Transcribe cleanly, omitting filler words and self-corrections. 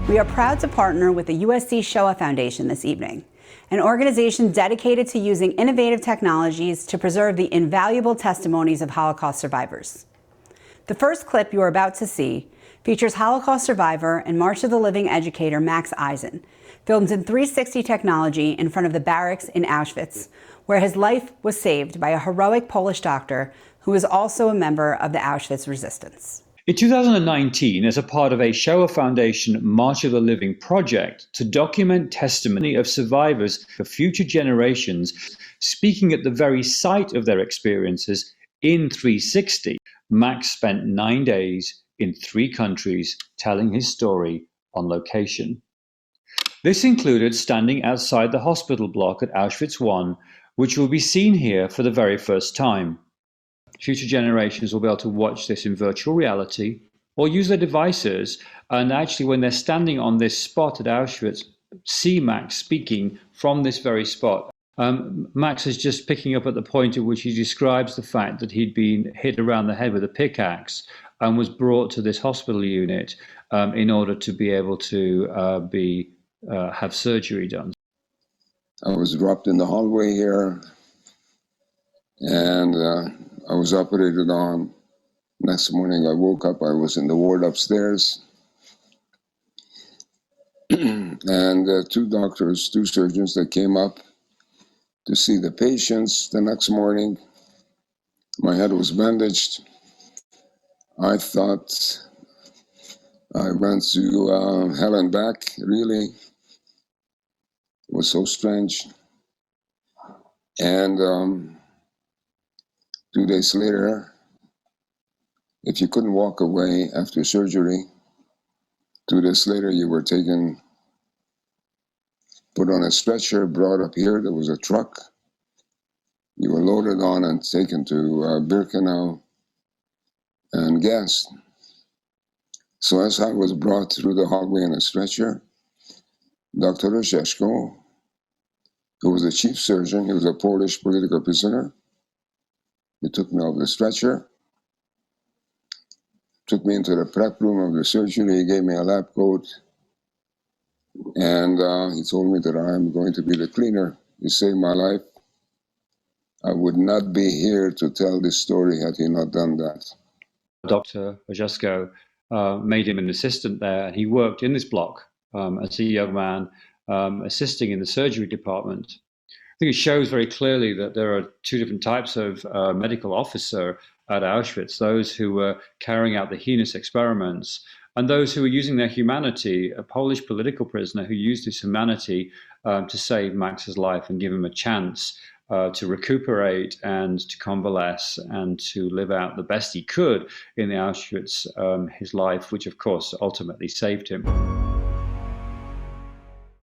We are proud to partner with the USC Shoah Foundation this evening, an organization dedicated to using innovative technologies to preserve the invaluable testimonies of Holocaust survivors. The first clip you are about to see features Holocaust survivor and March of the Living educator Max Eisen, filmed in 360 technology in front of the barracks in Auschwitz, where his life was saved by a heroic Polish doctor who was also a member of the Auschwitz resistance. In 2019, as a part of a Shoah Foundation March of the Living project to document testimony of survivors for future generations, speaking at the very site of their experiences in 360, Max spent 9 days in 3 countries telling his story on location. This included standing outside the hospital block at Auschwitz I, which will be seen here for the very first time. Future generations will be able to watch this in virtual reality or use their devices, and actually when they're standing on this spot at Auschwitz, see Max speaking from this very spot. Max is just picking up at the point at which he describes the fact that he'd been hit around the head with a pickaxe and was brought to this hospital unit in order to be able to have surgery done. I was dropped in the hallway here, and I was operated on. Next morning I woke up, I was in the ward upstairs. And 2 doctors, 2 surgeons that came up to see the patients the next morning. My head was bandaged. I thought I went to hell and back, really. It was so strange. And 2 days later, if you couldn't walk away after surgery, 2 days later you were taken, put on a stretcher, brought up here. There was a truck. You were loaded on and taken to Birkenau and gassed. So as I was brought through the hallway in a stretcher, Dr. Orzeszko, who was the chief surgeon, he was a Polish political prisoner, he took me off the stretcher, took me into the prep room of the surgery. He gave me a lab coat, and he told me that I'm going to be the cleaner. He saved my life. I would not be here to tell this story had he not done that. Dr. Orzeszko made him an assistant there, and he worked in this block as a young man, assisting in the surgery department. I think it shows very clearly that there are 2 different types of medical officer at Auschwitz, those who were carrying out the heinous experiments and those who were using their humanity, a Polish political prisoner who used his humanity to save Max's life and give him a chance to recuperate and to convalesce and to live out the best he could in the Auschwitz, his life, which of course ultimately saved him.